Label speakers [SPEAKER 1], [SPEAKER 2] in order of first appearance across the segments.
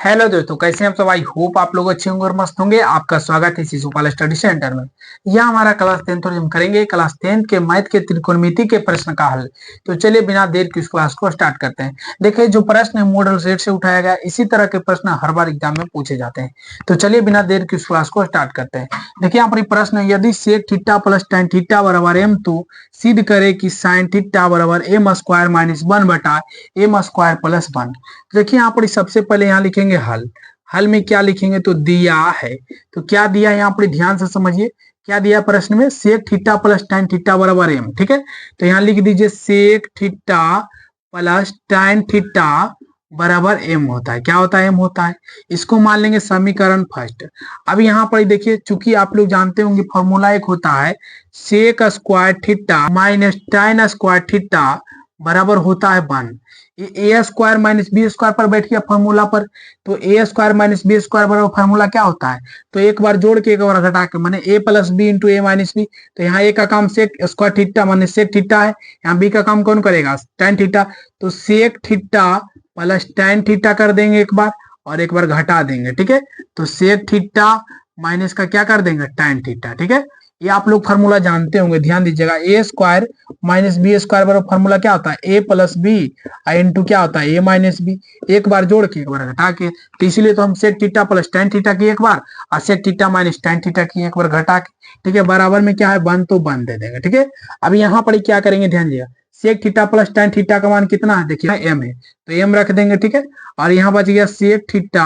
[SPEAKER 1] Hello दोस्तों, कैसे हैं आप सब। आई होप आप लोग अच्छे होंगे और मस्त होंगे। आपका स्वागत है शिशुपाल स्टडी सेंटर में। यह हमारा क्लास 10 और हम करेंगे क्लास 10 के मैथ के त्रिकोणमिति के प्रश्न का हल। तो चलिए बिना देर के इस क्लास को स्टार्ट करते हैं। देखिए, जो प्रश्न है मॉडल सेट से उठाया गया, इसी तरह के प्रश्न हर बार एग्जाम में पूछे जाते हैं। तो चलिए बिना देर के इस क्लास को स्टार्ट करते हैं। देखिए यहाँ पर प्रश्न है, यदि sec theta plus tan theta बराबर m, तो सिद्ध करे कि साइन थीटा बराबर m स्क्वायर माइनस 1 बटा m स्क्वायर प्लस 1। देखिए यहाँ पर सबसे पहले यहाँ लिखेंगे हल। हल में क्या लिखेंगे, तो दिया है। तो क्या दिया है यहाँ पर ध्यान से समझिए। क्या दिया प्रश्न में, sec theta plus tan theta बराबर m। ठीक है, तो यहाँ लिख दीजिए sec theta plus tan theta बराबर m होता है। क्या होता है, m होता है। इसको मान लेंगे समीकरण फर्स्ट। अब यहाँ पर देखिए, चूंकि आप लोग जानते होंगे फॉर्मूला एक होता है sec square theta minus tan square theta बराबर होता है 1। ये A square minus B square पर बैठ गया फॉर्मूला पर। तो A square minus B square बराबर फॉर्मूला क्या होता है, तो एक बार जोड़ के एक बार घटा के, माने ए प्लस बी इंटू ए माइनस बी। तो यहाँ ए का काम सेक स्क्वायर थीटा माने सेक थीटा है, यहाँ बी का काम कौन करेगा, tan थीटा। तो sec theta plus tan theta कर देंगे एक बार, और एक बार घटा देंगे। ठीक है, तो सेक थीटा माइनस का क्या कर देंगे, tan थीटा। ठीक है, ये आप लोग फार्मूला जानते होंगे, ध्यान दीजिएगा। ए स्क्वायर माइनस बी स्क्वायर बराबर फार्मूला क्या होता है, ए प्लस बी इंटू क्या होता है, ए माइनस बी। एक बार जोड़ के एक बार घटा के, तो इसीलिए तो हम sec theta plus tan theta की एक बार, और sec theta minus tan theta की एक बार घटा के। ठीक है, बराबर में क्या है, 1 तो 1 दे देंगे। ठीक है, अब यहाँ पर क्या करेंगे, ध्यान दीजिएगा। Sec theta plus tan theta का मान कितना है, देखिए m है, तो m रख देंगे। ठीक है, और यहाँ बच गया sec theta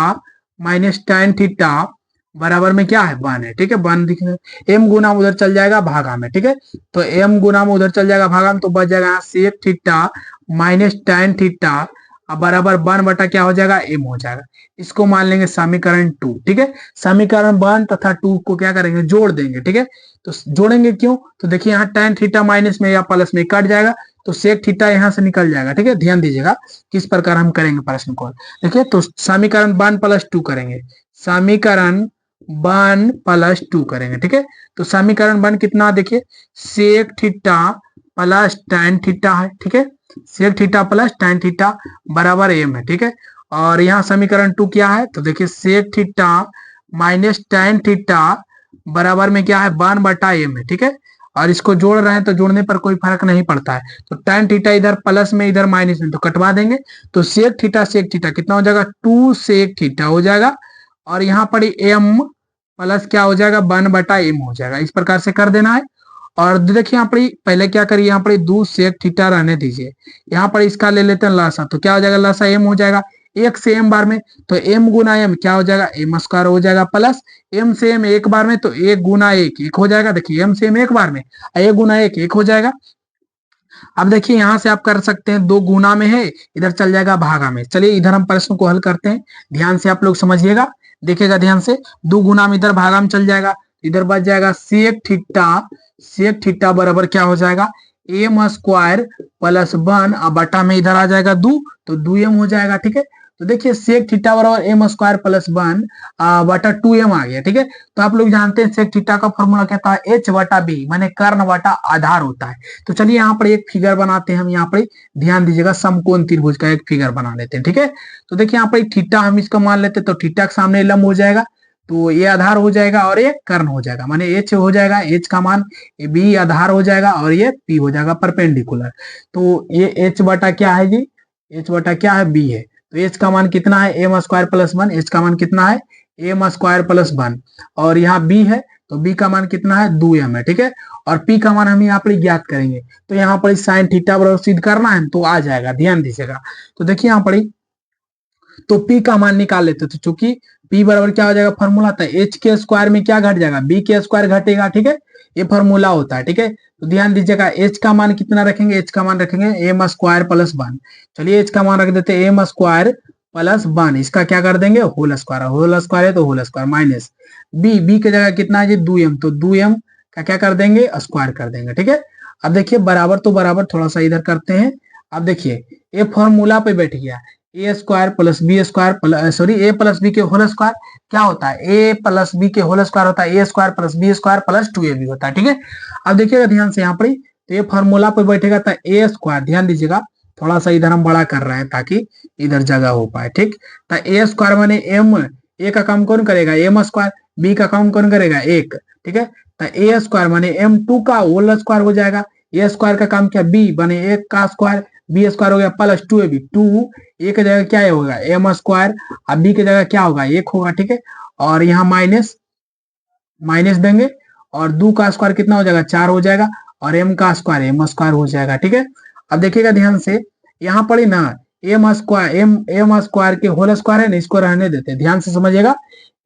[SPEAKER 1] minus tan theta बराबर में क्या है, 1 है। ठीक है, 1 दिखने, m गुना उधर चल जाएगा भागा में। ठीक है, तो m गुना में उधर चल जाएगा भागा में, तो बच जाएगा sec theta minus tan theta अब बराबर 1 बटा क्या हो जाएगा, m हो जाएगा। इसको मान लेंगे समीकरण 2। ठीक है, समीकरण 1 तथा 2 को क्या करेंगे, जोड़ देंगे। ठीक है, तो जोड़ेंगे क्यों, तो देखिए यहाँ tan थीटा माइनस में या प्लस में कट जाएगा, तो सेक थीटा यहाँ से निकल जाएगा। ठीक है, ध्यान दीजिएगा किस प्रकार हम करेंगे प्रश्न को। देखिए, तो समीकरण 1 प्लस 2 करेंगे, समीकरण 1 प्लस 2 करेंगे। ठीक है, तो समीकरण 1 कितना, देखिए sec theta plus tan theta है। ठीक है, sec theta plus tan theta बराबर m है। ठीक है, और यहाँ समीकरण 2 क्या है, तो देखिए sec theta minus tan theta बराबर में क्या है, 1 बटा m है। ठीक है, और इसको जोड़ रहे हैं तो जोड़ने पर कोई फर्क नहीं पड़ता है। तो tan थीटा इधर प्लस में इधर माइनस में, तो कटवा देंगे। तो सेक थीटा कितना हो जाएगा, 2 सेक थीटा हो जाएगा, और यहाँ पर m प्लस क्या हो जाएगा, 1 बटा m हो जाएगा। इस प्रकार से कर देना है। और देखिए यहाँ पर पहले क्या करिए, यहाँ पर 2 सेक थीटा रहने दीजिए। यहाँ पर इसका ले लेते हैं लासा, तो क्या हो जाएगा, लासा m हो जाएगा, एक से m बार में, तो m गुना m क्या हो जाएगा, m स्क्वायर हो जाएगा, प्लस m से m एक बार में, तो 1 गुना 1 1 हो जाएगा। देखिए m से m एक बार में, 1 गुना 1 1 हो जाएगा। अब देखिए यहाँ से आप कर सकते हैं, 2 गुना में है, इधर चल जाएगा भागा में। चलिए इधर हम प्रश्न को हल करते हैं, ध्यान से आप लोग समझिएगा, देखिएगा ध्यान से। 2 गुना में इधर भागा में चल जाएगा, इधर बच जाएगा सेक थीटा बराबर क्या हो जाएगा, m स्क्वायर प्लस 1, अब बटा में इधर आ जाएगा 2, तो 2m हो जाएगा। ठीक है, तो देखिए सेक थीटा बराबर m स्क्वायर प्लस 1 बटा 2m आ गया। ठीक है, तो आप लोग जानते हैं सेक थीटा का फॉर्मूला क्या था, h बटा b माने कर्ण बटा आधार होता है। तो चलिए यहाँ पर एक फिगर बनाते हैं हम। यहाँ पर ध्यान दीजिएगा, समकोण त्रिभुज का एक फिगर बना लेते हैं। ठीक है, तो देखिए यहाँ पर थीटा हम इसका मान लेते हैं, तो थीटा के सामने लंब हो जाएगा, तो ये आधार हो जाएगा और ये कर्ण हो जाएगा, माने h हो जाएगा, h का मान b आधार हो जाएगा, और ये p हो जाएगा परपेंडिकुलर। तो ये h बटा क्या है जी, h बटा क्या है, b है। तो h का मान कितना है, m स्क्वायर प्लस 1, h का मान कितना है, m स्क्वायर प्लस 1, और यहाँ b है, तो b का मान कितना है, 2m है। ठीक है, और p का मान हम यहाँ पर ज्ञात करेंगे, तो यहाँ पर साइन थीटा बराबर सिद्ध करना है, तो आ जाएगा, ध्यान दीजिएगा। तो देखिए यहाँ पर तो p का मान निकाल लेते, तो चूंकि p बराबर क्या हो जाएगा, फॉर्मूला था h के स्क्वायर में क्या घट जाएगा, b के स्क्वायर घटेगा। ठीक है, ये फॉर्मूला होता है। ठीक है, तो ध्यान दीजिएगा, h का मान कितना रखेंगे, h का मान रखेंगे m स्क्वायर प्लस 1। चलिए h का मान रख देते हैं m स्क्वायर प्लस 1, इसका क्या कर देंगे, होल स्क्वायर है, तो होल स्क्वायर माइनस b की जगह कितना है जी, 2m, तो 2m का क्या कर देंगे, स्क्वायर कर देंगे। ठीक है, अब देखिए बराबर तो बराबर, थोड़ा सा इधर करते हैं। अब देखिए ये फॉर्मूला पे बैठ गया, A square plus B square sorry A plus B के होल स्क्वायर क्या होता है, ए प्लस बी के होल स्क्वायर होता है A square plus B square plus 2ab होता है। ठीक है, अब देखिएगा ध्यान से यहाँ पर, तो ये फॉर्मूला पे बैठेगा, तो ए स्क्वायर, ध्यान दीजिएगा, थोड़ा सा इधर हम बड़ा कर रहे हैं ताकि इधर जगह हो पाए, ठीक। तो ए स्क्वायर माने एम, ए का काम कौन करेगा, एम स्क्वायर, बी का काम कौन करेगा, एक, ठीक है। तो ए स्क्वायर माने एम टू का होल स्क्वायर हो जाएगा, ए स्क्वायर का काम क्या, बी बने एक का स्क्वायर, बी स्क्वायर हो गया plus two A B, two A की जगह क्या होगा, एम स्क्वायर, अब बी की जगह क्या होगा, एक होगा, ठीक है। और यहाँ माइनस माइनस देंगे, और दो का स्क्वायर कितना हो जाएगा, चार हो जाएगा, और एम का स्क्वायर एम स्क्वायर हो जाएगा, ठीक है। अब देखिएगा ध्यान से, यहाँ पड़ी ना एम स्क्वायर, एम स्क्वायर के होल स्क्वायर है ना, इसको रहने देते हैं, ध्यान से समझिएगा।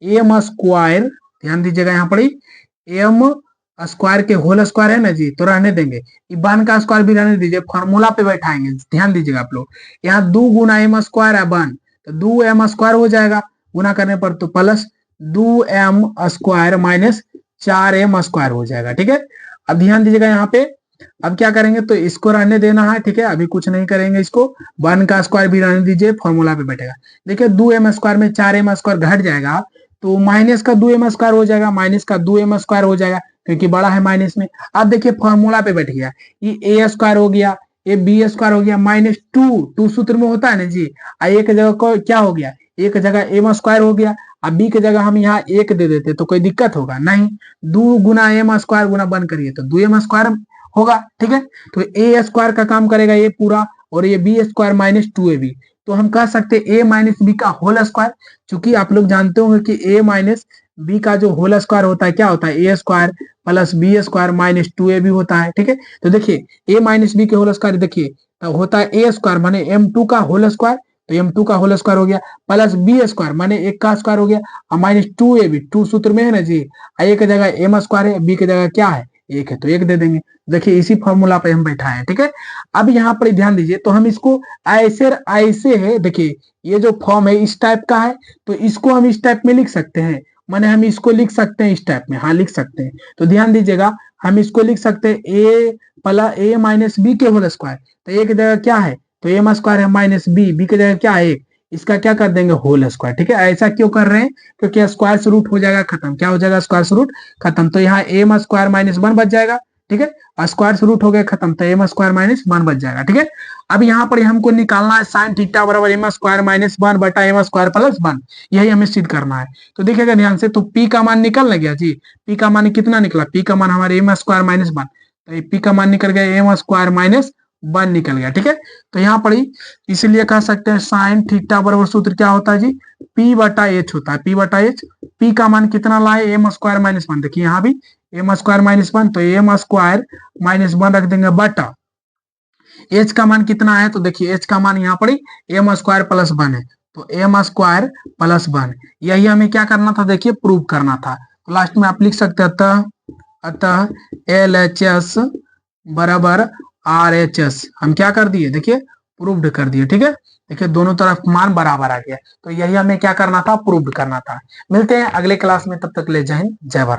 [SPEAKER 1] एम स्क्वायर, ध्यान दीजिएगा, यहाँ पड़ी एम स्क्वायर के होल स्क्वायर है ना जी, तो रहने देंगे, वन का स्क्वायर भी रहने दीजिए, फॉर्मूला पे बैठाएंगे, ध्यान दीजिएगा आप लोग। यहाँ दो गुना एम स्क्वायर है वन, तो दो एम स्क्वायर हो जाएगा, गुना करने पर तो प्लस दो एम स्क्वायर माइनस चार एम स्क्वायर हो जाएगा, ठीक है। अब ध्यान दीजिएगा यहाँ पे, अब क्या करेंगे, तो इसको रहने देना है, ठीक है, अभी कुछ नहीं करेंगे इसको, वन का स्क्वायर भी रहने दीजिए, फॉर्मूला पे बैठेगा। देखिए दो एम स्क्वायर में चार एम स्क्वायर घट जाएगा, तो माइनस का दो एम स्क्वायर हो जाएगा, माइनस का दो एम स्क्वायर हो जाएगा, क्योंकि बड़ा है माइनस में। अब देखिए फॉर्मूला पे बैठ गया, ये ए स्क्वायर हो गया, ये बी स्क्वायर हो गया, माइनस टू, टू सूत्र में होता है ना जी, एक जगह को क्या हो गया, एक जगह एम स्क्वायर हो गया, अब बी की जगह हम यहाँ एक दे देते तो कोई दिक्कत होगा नहीं, दो गुना एम स्क्वायर गुना वन करिए तो दो एम स्क्वायर होगा, ठीक है। तो ए स्क्वायर का काम करेगा ये पूरा, और ये B square minus two A B, तो हम कह सकते हैं ए माइनस बी का होल स्क्वायर, चूंकि आप लोग जानते होंगे कि ए माइनस बी का जो होल स्क्वायर होता है क्या होता है, A square plus B square minus two A B होता है, ठीक है। तो देखिए ए माइनस बी के होल स्क्वायर देखिए तो होता है ए स्क्वायर माने एम टू का होल स्क्वायर, तो एम टू का होल स्क्वायर हो गया, प्लस बी स्क्वायर माने एक का स्क्वायर हो गया, और माइनस टू ए बी, टू सूत्र में है ना जी, ए की जगह एम स्क्वायर है, बी की जगह क्या है, एक है, तो एक दे देंगे। देखिए इसी फॉर्मूला पे हम बैठा है, ठीक है। अब यहाँ पर ध्यान दीजिए, तो हम इसको ऐसे ऐसे है, देखिए ये जो फॉर्म है इस टाइप का है, तो इसको हम इस टाइप में लिख सकते हैं, माने हम इसको लिख सकते हैं इस टाइप में, हाँ लिख सकते हैं। तो ध्यान दीजिएगा, हम इसको लिख सकते हैं ए प्लस ए माइनस बी के होल स्क्वायर, तो ए की जगह क्या है, तो एम स्क्वायर है माइनस बी, बी की जगह क्या है एक, इसका क्या कर देंगे होल स्क्वायर, ठीक है। ऐसा क्यों कर रहे हैं, क्योंकि स्क्वायर से रूट हो जाएगा खत्म, क्या हो जाएगा, स्क्वायर से रूट खत्म, तो यहाँ एम स्क्वायर माइनस वन बच जाएगा, ठीक है, स्क्वायर से रूट हो गया खत्म, तो एम स्क्वायर माइनस वन बच जाएगा, ठीक है। अब यहाँ पर हमको निकालना है साइन थीटा बराबर एम स्क्वायर माइनस वन बटा एम स्क्वायर प्लस वन, यही हमें सिद्ध करना है। तो देखिएगा ध्यान से, तो पी का मान निकल गया जी, पी का मान कितना निकला, पी का मान हमारे एम स्क्वायर माइनस वन, तो पी का मान निकल गया एम स्क्वायर माइनस वन निकल गया, ठीक है। तो यहाँ पर ही इसलिए कह सकते हैं साइन थीटा बराबर सूत्र क्या होता है जी, पी बटा एच होता है, पी बटा एच, पी का मान कितना लाए, एम स्क्वायर माइनस वन, देखिए यहाँ भी एम स्क्वायर माइनस वन, तो एम स्क्वायर माइनस वन रख देंगे बटा एच का मान कितना है, तो देखिए एच का मान यहाँ पर एम स्क्वायर प्लस वन है, तो एम स्क्वायर प्लस वन, यही हमें क्या करना था, देखिए प्रूव करना था। तो लास्ट में आप लिख सकते हैं अतः अतः एल एच एस बराबर आर एच एस, हम क्या कर दिए, देखिए प्रूव्ड कर दिए, ठीक है। देखिए दोनों तरफ मान बराबर आ गया, तो यही हमें क्या करना था, प्रूव्ड करना था। मिलते हैं अगले क्लास में, तब तक ले जय हिंद जय भारत।